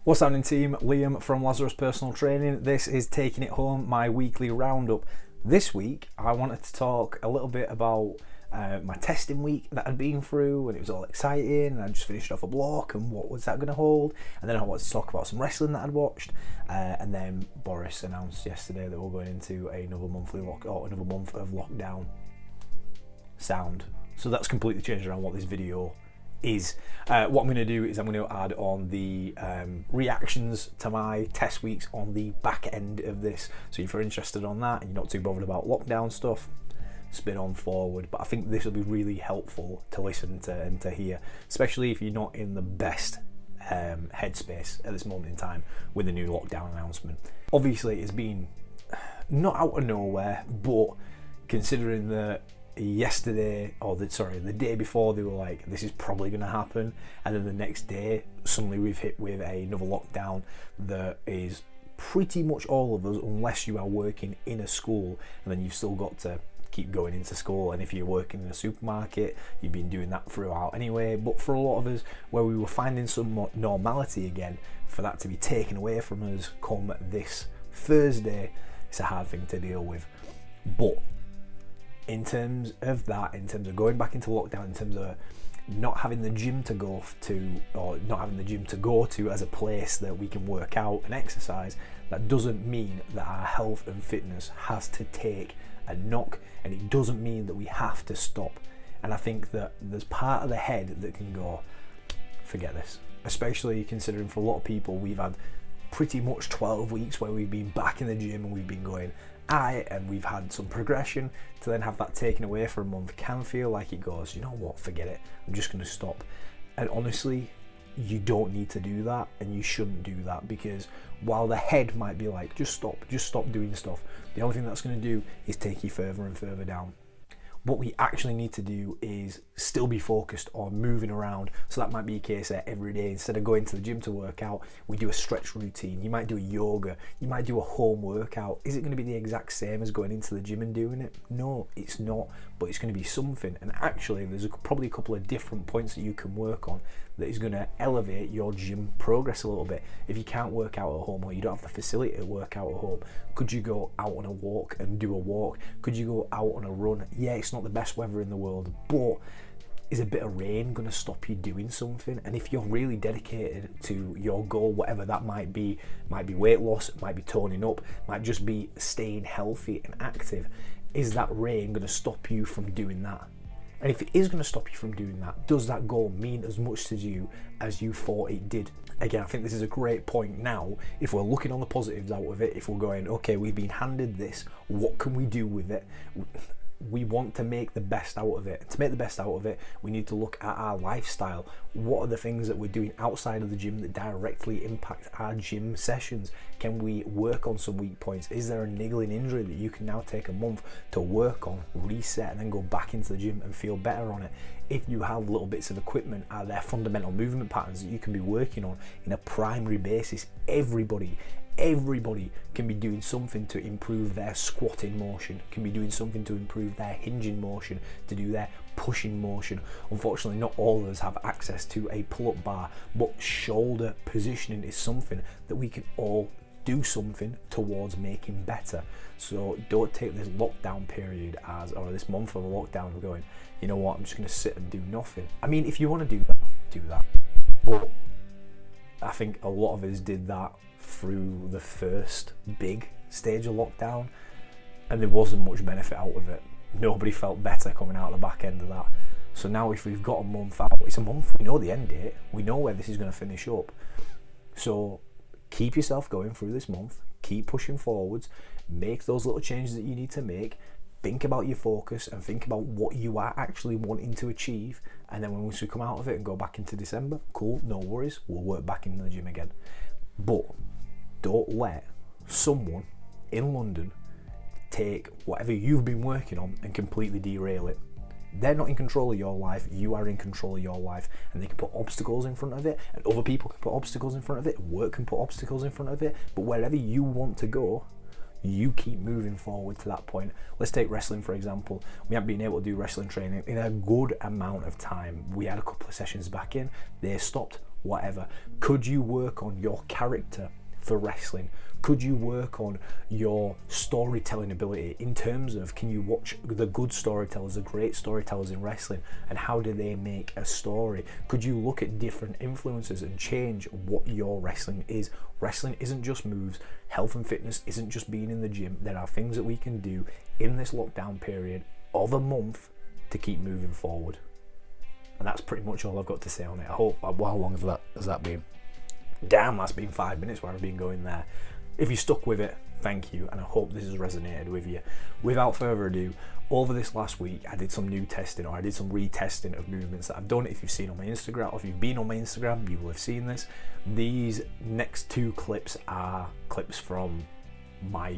What's happening, team? Liam from Lazarus Personal Training. This is Taking It Home, my weekly roundup. This week, I wanted to talk a little bit about my testing week that I'd been through, and it was all exciting, and I just finished off a block, and what was that going to hold? And then I wanted to talk about some wrestling that I'd watched, and then Boris announced yesterday that we're going into another month of lockdown sound. So that's completely changed around what this video is. What I'm going to do is I'm going to add on the reactions to my test weeks on the back end of this. So if you're interested on that and you're not too bothered about lockdown stuff, spin on forward. But I think this will be really helpful to listen to and to hear, especially if you're not in the best headspace at this moment in time with the new lockdown announcement. Obviously, it's been not out of nowhere, but considering that the day before they were like, this is probably going to happen, and then the next day suddenly we've hit with another lockdown that is pretty much all of us, unless you are working in a school, and then you've still got to keep going into school. And if you're working in a supermarket, you've been doing that throughout anyway. But for a lot of us, where we were finding some normality again, for that to be taken away from us come this Thursday, it's a hard thing to deal with. But in terms of going back into lockdown, in terms of not having the gym to go to as a place that we can work out and exercise, that doesn't mean that our health and fitness has to take a knock, and it doesn't mean that we have to stop. And I think that there's part of the head that can go, forget this, especially considering for a lot of people we've had pretty much 12 weeks where we've been back in the gym and we've been going and we've had some progression. To then have that taken away for a month can feel like it goes, you know what, forget it, I'm just going to stop. And honestly, you don't need to do that, and you shouldn't do that, because while the head might be like, just stop doing stuff, the only thing that's going to do is take you further and further down. What we actually need to do is still be focused on moving around. So that might be a case that every day, instead of going to the gym to work out, we do a stretch routine. You might do a yoga, you might do a home workout. Is it going to be the exact same as going into the gym and doing it? No, it's not, but it's going to be something. And actually, there's probably a couple of different points that you can work on that is going to elevate your gym progress a little bit. If you can't work out at home, or you don't have the facility to work out at home, could you go out on a walk and do a walk? Could you go out on a run? Yeah, it's not the best weather in the world, but is a bit of rain going to stop you doing something? And if you're really dedicated to your goal, whatever that might be weight loss, it might be toning up, might just be staying healthy and active, is that rain going to stop you from doing that? And if it is going to stop you from doing that, does that goal mean as much to you as you thought it did? Again, I think this is a great point now. If we're looking on the positives out of it, if we're going, okay, we've been handed this, what can we do with it? We want to make the best out of it. And to make the best out of it, we need to look at our lifestyle. What are the things that we're doing outside of the gym that directly impact our gym sessions? Can we work on some weak points? Is there a niggling injury that you can now take a month to work on, reset, and then go back into the gym and feel better on it? If you have little bits of equipment, are there fundamental movement patterns that you can be working on in a primary basis? Everybody can be doing something to improve their squatting motion, can be doing something to improve their hinging motion, to do their pushing motion. Unfortunately, not all of us have access to a pull-up bar, but shoulder positioning is something that we can all do something towards making better. So don't take this lockdown period or this month of a lockdown and going, you know what, I'm just going to sit and do nothing. I mean, if you want to do that. But I think a lot of us did that through the first big stage of lockdown, and there wasn't much benefit out of it. Nobody felt better coming out the back end of that. So now if we've got a month out, it's a month, we know the end date, we know where this is going to finish up. So keep yourself going through this month, keep pushing forwards, make those little changes that you need to make, think about your focus and think about what you are actually wanting to achieve. And then once we come out of it and go back into December, cool, no worries, we'll work back in the gym again. But don't let someone in London take whatever you've been working on and completely derail it. They're not in control of your life, you are in control of your life, and they can put obstacles in front of it, and other people can put obstacles in front of it, work can put obstacles in front of it, but wherever you want to go, you keep moving forward to that point. Let's take wrestling for example. We haven't been able to do wrestling training in a good amount of time. We had a couple of sessions back in, they stopped. whatever? Could you work on your character for wrestling? Could you work on your storytelling ability in terms of, can you watch the good storytellers, the great storytellers in wrestling, and how do they make a story? Could you look at different influences and change what your wrestling is? Wrestling isn't just moves. Health and fitness isn't just being in the gym. There are things that we can do in this lockdown period of a month to keep moving forward. And that's pretty much all I've got to say on it. I hope, well, how long has that been? Damn, that's been 5 minutes where I've been going there. If you stuck with it, thank you, and I hope this has resonated with you. Without further ado, over this last week, I did some new testing, or I did some retesting of movements that I've done. If you've seen on my Instagram, or if you've been on my Instagram, you will have seen this. These next 2 clips are clips from my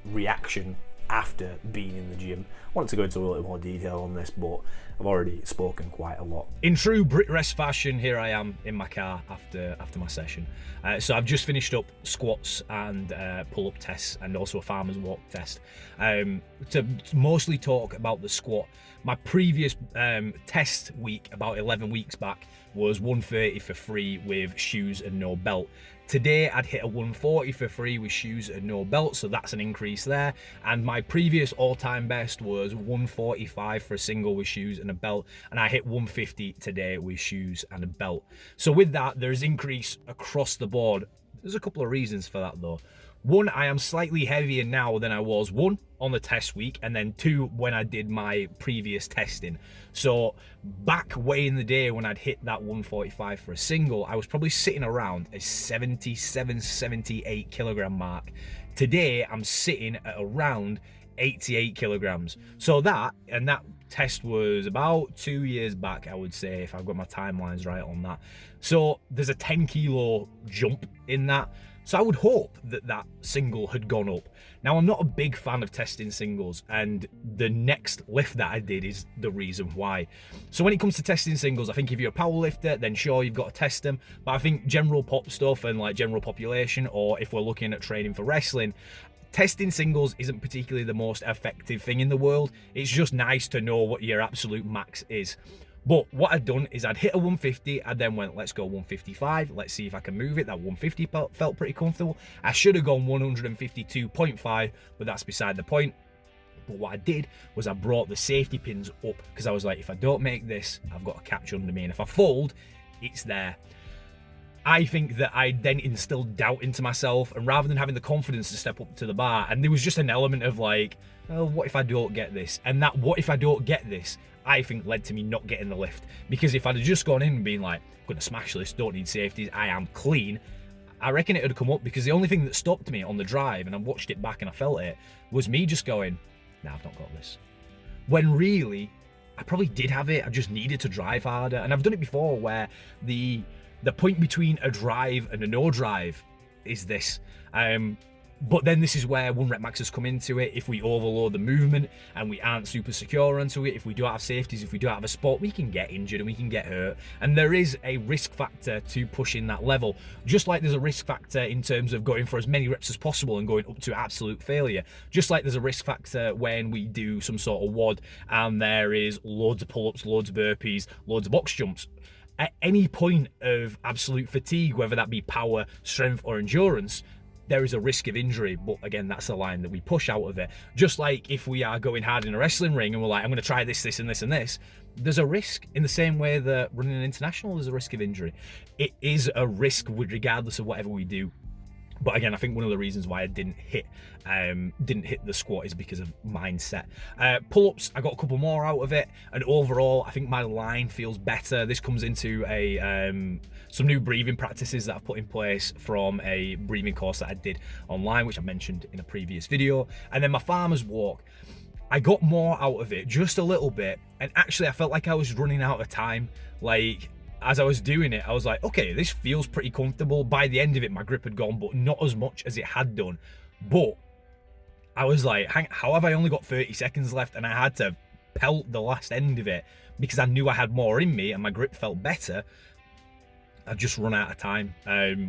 reaction after being in the gym. I wanted to go into a little more detail on this, but I've already spoken quite a lot. In true Brit Rest fashion, here I am in my car after my session. So I've just finished up squats and pull-up tests, and also a farmer's walk test. To mostly talk about the squat, my previous test week, about 11 weeks back, was 130 for free with shoes and no belt. Today I'd hit a 140 for free with shoes and no belt, so that's an increase there. And my previous all-time best was 145 for a single with shoes and a belt, and I hit 150 today with shoes and a belt. So with that, there's increase across the board. There's a couple of reasons for that though. One, I am slightly heavier now than I was, one, on the test week, and then two, when I did my previous testing. So back way in the day when I'd hit that 145 for a single, I was probably sitting around a 77, 78 kilogram mark. Today, I'm sitting at around 88 kilograms. So that test was about 2 years back, I would say, if I've got my timelines right on that. So there's a 10 kilo jump in that. So I would hope that that single had gone up. Now, I'm not a big fan of testing singles, and the next lift that I did is the reason why. So when it comes to testing singles, I think if you're a power lifter, then sure, you've got to test them. But I think general pop stuff and like general population, or if we're looking at training for wrestling, testing singles isn't particularly the most effective thing in the world. It's just nice to know what your absolute max is. But what I'd done is I'd hit a 150, I then went, let's go 155, let's see if I can move it. That 150 felt pretty comfortable. I should have gone 152.5, but that's beside the point. But what I did was I brought the safety pins up, because I was like, if I don't make this, I've got a catch under me, and if I fold, it's there. I think that I then instilled doubt into myself, and rather than having the confidence to step up to the bar, and there was just an element of like, oh, what if I don't get this? And that what if I don't get this, I think led to me not getting the lift. Because if I'd have just gone in and been like, I'm gonna smash this, don't need safeties, I am clean, I reckon it would have come up, because the only thing that stopped me on the drive, and I watched it back and I felt it, was me just going, nah, I've not got this. When really, I probably did have it, I just needed to drive harder. And I've done it before where the point between a drive and a no drive is this. But then this is where one rep maxes come into it. If we overload the movement and we aren't super secure onto it, if we don't have safeties, if we don't have a spot, we can get injured and we can get hurt. And there is a risk factor to pushing that level. Just like there's a risk factor in terms of going for as many reps as possible and going up to absolute failure. Just like there's a risk factor when we do some sort of WOD and there is loads of pull-ups, loads of burpees, loads of box jumps. At any point of absolute fatigue, whether that be power, strength or endurance, there is a risk of injury. But again, that's the line that we push out of it. Just like if we are going hard in a wrestling ring and we're like, I'm going to try this, this and this and this, there's a risk. In the same way that running an international, there's a risk of injury. It is a risk regardless of whatever we do. But again, I think one of the reasons why I didn't hit the squat is because of mindset. Pull-ups, I got a couple more out of it, and overall, I think my line feels better. This comes into some new breathing practices that I've put in place from a breathing course that I did online, which I mentioned in a previous video. And then my farmer's walk, I got more out of it, just a little bit, and actually I felt like I was running out of time. Like, as I was doing it, I was like, okay, this feels pretty comfortable. By the end of it, my grip had gone, but not as much as it had done. But I was like, how have I only got 30 seconds left? And I had to pelt the last end of it because I knew I had more in me and my grip felt better. I've just run out of time,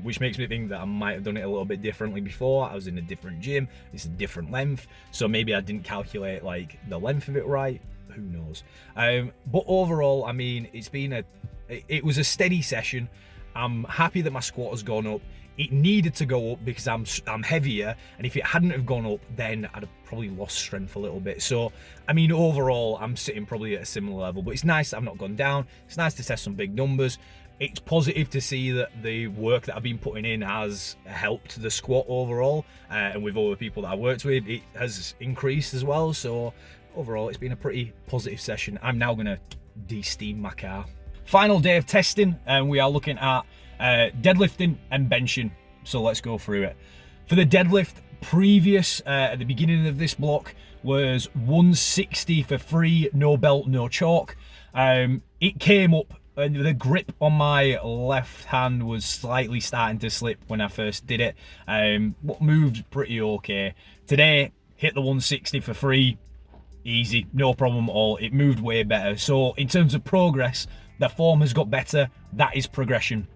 which makes me think that I might have done it a little bit differently before. I was in a different gym, it's a different length, so maybe I didn't calculate like the length of it right, who knows. But overall, I mean, it was a steady session. I'm happy that my squat has gone up. It needed to go up because I'm heavier, and if it hadn't have gone up, then I'd have probably lost strength a little bit. So, I mean, overall, I'm sitting probably at a similar level, but it's nice that I've not gone down. It's nice to test some big numbers. It's positive to see that the work that I've been putting in has helped the squat overall, and with all the people that I worked with, it has increased as well. So overall, it's been a pretty positive session. I'm now going to de-steam my car. Final day of testing, and we are looking at deadlifting and benching. So let's go through it. For the deadlift, previous at the beginning of this block was 160 for free, no belt, no chalk. It came up, and the grip on my left hand was slightly starting to slip when I first did it, but moved pretty okay. Today, hit the 160 for free, easy, no problem at all. It moved way better. So in terms of progress, the form has got better. That is progression.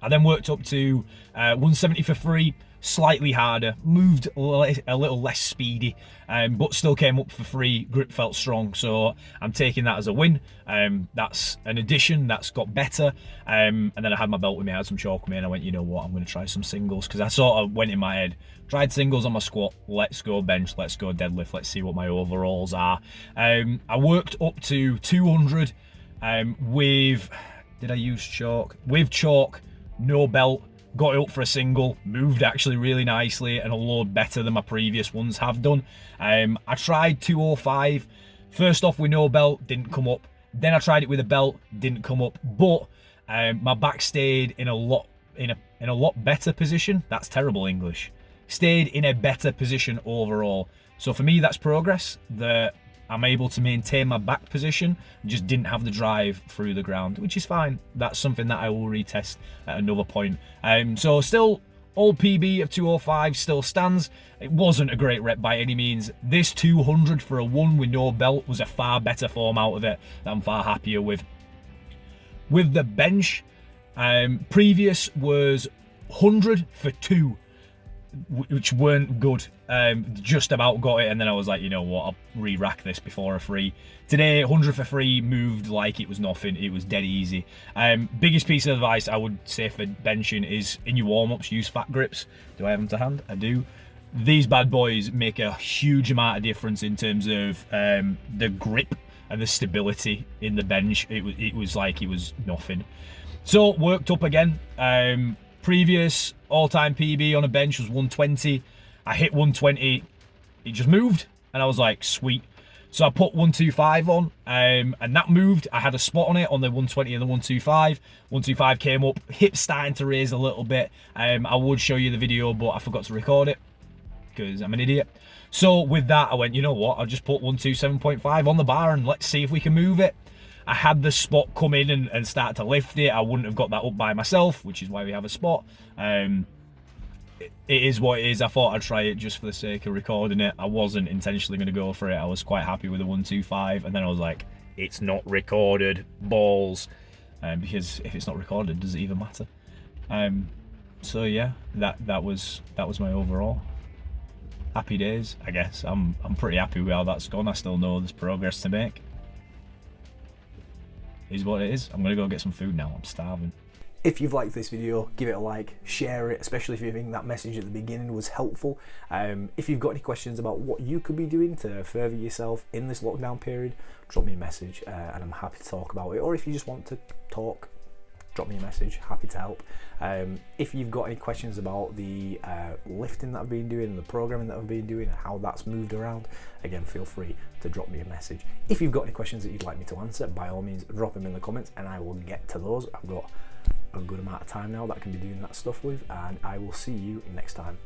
I then worked up to 170 for free, slightly harder, moved a little less speedy, but still came up for free. Grip felt strong, so I'm taking that as a win. That's an addition, that's got better. And then I had my belt with me, I had some chalk with me, and I went, you know what, I'm going to try some singles, because I sort of went in my head, tried singles on my squat, let's go bench, let's go deadlift, let's see what my overalls are. I worked up to 200 with, did I use chalk? With chalk, no belt, got it up for a single, moved actually really nicely and a load better than my previous ones have done. I tried 205, first off with no belt, didn't come up. Then I tried it with a belt, didn't come up, but my back stayed in a lot better position. That's terrible English. Stayed in a better position overall. So for me, that's progress. That I'm able to maintain my back position, just didn't have the drive through the ground, which is fine. That's something that I will retest at another point. So still, old PB of 205 still stands. It wasn't a great rep by any means. This 200 for a 1 with no belt was a far better form out of it that I'm far happier with. With the bench, previous was 100 for 2, which weren't good. Just about got it, and then I was like, you know what, I'll re-rack this before a free. Today, 100 for free, moved like it was nothing. It was dead easy. Biggest piece of advice I would say for benching is, in your warm-ups, use fat grips. Do I have them to hand? I do. These bad boys make a huge amount of difference in terms of the grip and the stability in the bench. It was like it was nothing. So worked up again. Previous all-time PB on a bench was 120. I hit 120, it just moved, and I was like, sweet. So I put 125 on, and that moved. I had a spot on it on the 120 and the 125. 125 came up, hips starting to raise a little bit. I would show you the video, but I forgot to record it because I'm an idiot. So with that, I went, you know what, I'll just put 127.5 on the bar and let's see if we can move it. I had the spot come in and start to lift it. I wouldn't have got that up by myself, which is why we have a spot. It is what it is. I thought I'd try it just for the sake of recording it. I wasn't intentionally going to go for it. I was quite happy with the 125, and then I was like, it's not recorded, balls. Because if it's not recorded, does it even matter? So yeah, that was my overall. Happy days, I guess. I'm pretty happy with how that's gone. I still know there's progress to make. Is what it is. I'm gonna go get some food now. I'm starving. If you've liked this video, give it a like, share it, especially if you think that message at the beginning was helpful. If you've got any questions about what you could be doing to further yourself in this lockdown period, drop me a message and I'm happy to talk about it. Or if you just want to talk, drop me a message, happy to help. If you've got any questions about the lifting that I've been doing and the programming that I've been doing and how that's moved around, again, feel free to drop me a message. If you've got any questions that you'd like me to answer, by all means, drop them in the comments and I will get to those. I've got a good amount of time now that I can be doing that stuff with, and I will see you next time.